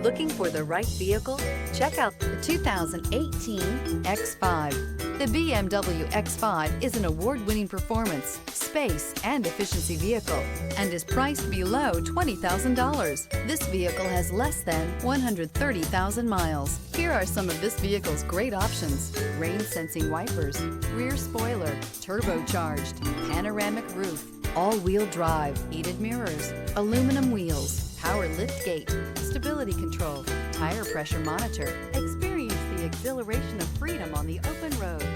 Looking for the right vehicle? Check out the 2018 X5. The BMW X5 is an award-winning performance, space, and efficiency vehicle and is priced below $20,000. This vehicle has less than 130,000 miles. Here are some of this vehicle's great options: rain-sensing wipers, rear spoiler, turbocharged, panoramic roof, all-wheel drive, heated mirrors, aluminum wheels, power lift gate, stability control, tire pressure monitor. Experience the exhilaration of freedom on the open road.